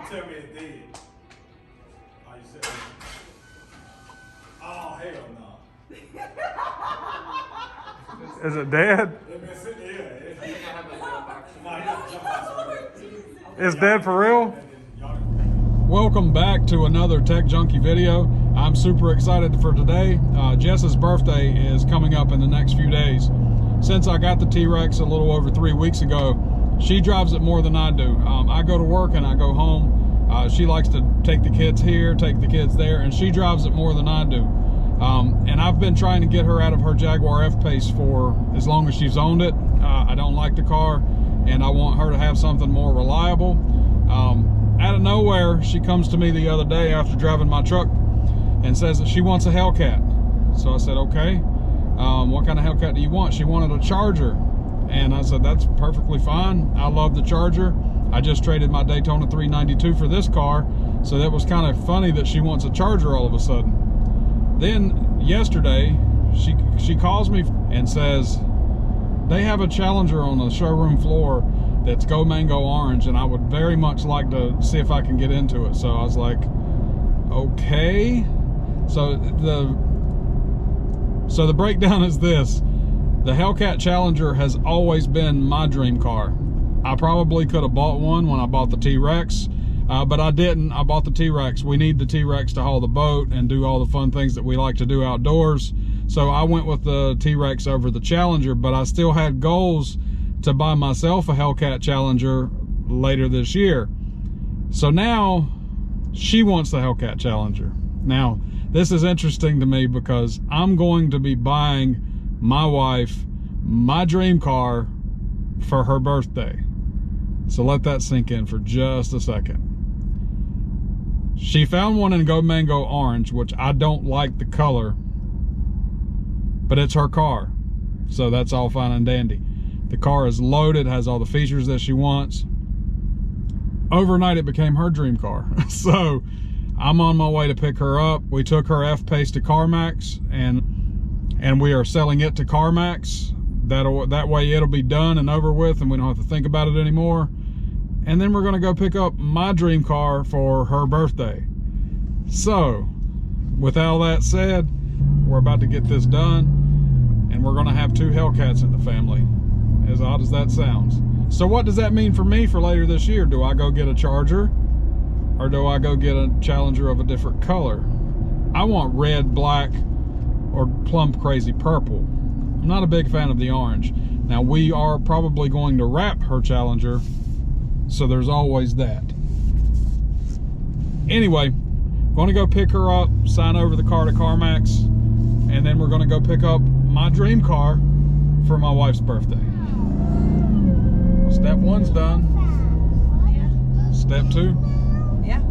tell me it did. Oh, you said, oh, hell no. Is it dead? It's dead for real? Welcome back to another Tech Junkie video. I'm super excited for today. Jess's birthday is coming up in the next few days. Since I got the T-Rex a little over 3 weeks ago, she drives it more than I do. I go to work and I go home. She likes to take the kids here, take the kids there, and she drives it more than I do. And I've been trying to get her out of her Jaguar F-Pace for as long as she's owned it. I don't like the car, and I want her to have something more reliable. Out of nowhere, she comes to me the other day after driving my truck and says that she wants a Hellcat. So I said, okay, what kind of Hellcat do you want? She wanted a Charger. And I said, that's perfectly fine. I love the Charger. I just traded my Daytona 392 for this car. So that was kind of funny that she wants a Charger all of a sudden. Then yesterday, she calls me and says, they have a Challenger on the showroom floor that's Go Mango Orange, and I would very much like to see if I can get into it. So I was like, okay. So the breakdown is this. The Hellcat Challenger has always been my dream car. I probably could have bought one when I bought the T-Rex, but I didn't. I bought the T-Rex. We need the T-Rex to haul the boat and do all the fun things that we like to do outdoors. So I went with the T-Rex over the Challenger, but I still had goals to buy myself a Hellcat Challenger later this year. So now she wants the Hellcat Challenger. Now, this is interesting to me because I'm going to be buying my wife my dream car for her birthday. So let that sink in for just a second. She found one in Go Mango Orange, which I don't like the color, but it's her car. So that's all fine and dandy. The car is loaded, has all the features that she wants. Overnight, it became her dream car. So I'm on my way to pick her up. We took her F-Pace to CarMax, and we are selling it to CarMax. That way it'll be done and over with, and we don't have to think about it anymore. And then we're gonna go pick up my dream car for her birthday. So, with all that said, we're about to get this done, and we're gonna have 2 Hellcats in the family. As odd as that sounds. So what does that mean for me for later this year? Do I go get a Charger? Or do I go get a Challenger of a different color? I want red, black, or plum crazy purple. I'm not a big fan of the orange. Now we are probably going to wrap her Challenger, so there's always that. Anyway, going to go pick her up, sign over the car to CarMax, and then we're going to go pick up my dream car for my wife's birthday. Step 1's done. Yeah. Step 2? Yeah.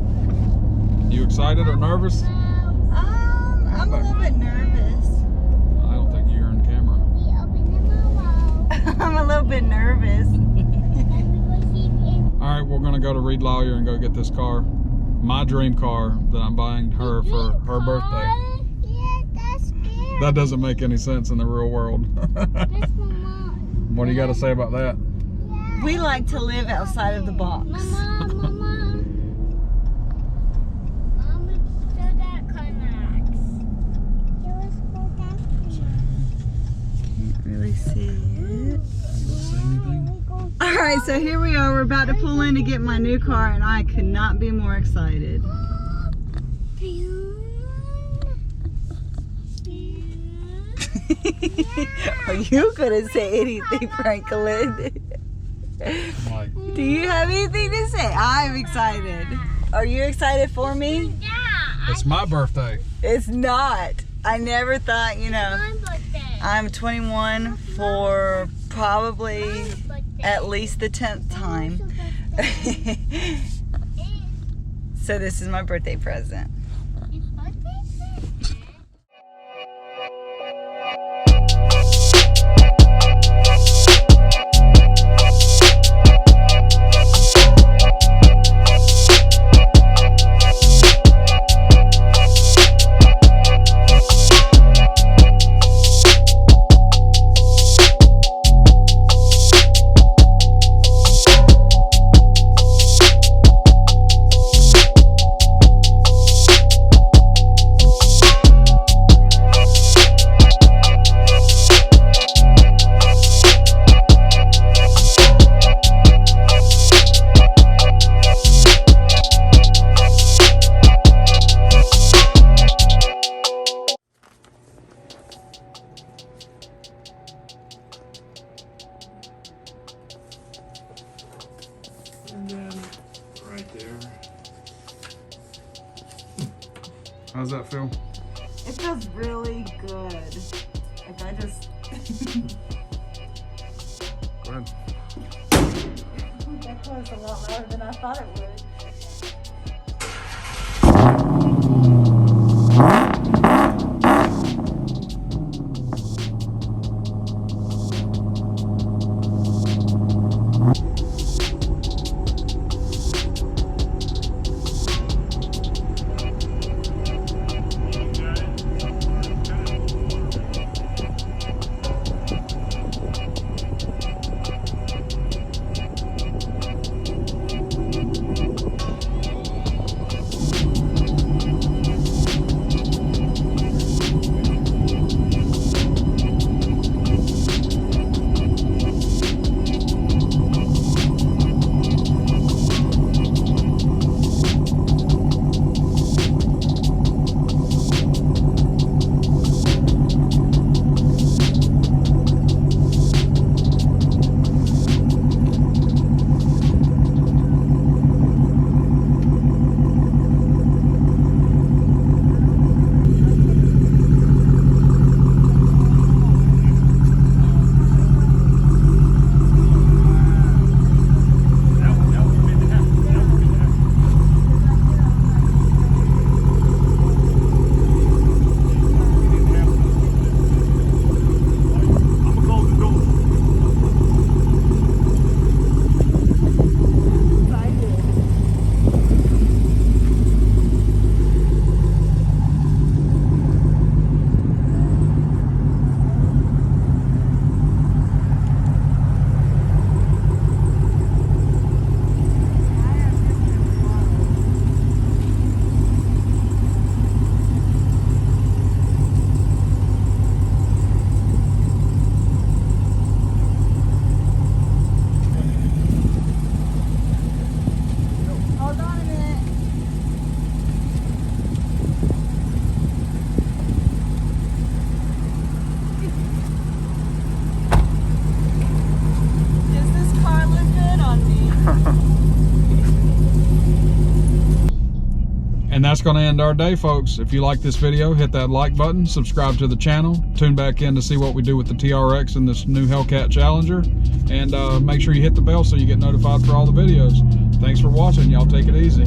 You excited or nervous? I'm a little bit nervous. I don't think you're in camera. I'm a little bit nervous. Alright, we're going to go to Reed Lawyer and go get this car. My dream car that I'm buying her for her birthday. Yeah, that's scary. That doesn't make any sense in the real world. What do you got to say about that? We like to live outside of the box. Mama. So that connects. Can't really see it. Alright, so here we are. We're about to pull in to get my new car, and I could not be more excited. Are you gonna say anything, Franklin? Do you have anything to say? I'm excited. Are you excited for me? Yeah. It's my birthday. It's not. I never thought, you know, My birthday. I'm 21 for probably at least the 10th time. So this is my birthday present. It's birthday? And then right there. How does that feel? It feels really good. Like I just. Go ahead. That was a lot louder than I thought it would. And that's going to end our day, folks. If you like this video, hit that like button, subscribe to the channel, tune back in to see what we do with the TRX and this new Hellcat Challenger, and make sure you hit the bell so you get notified for all the videos. Thanks for watching. Y'all take it easy.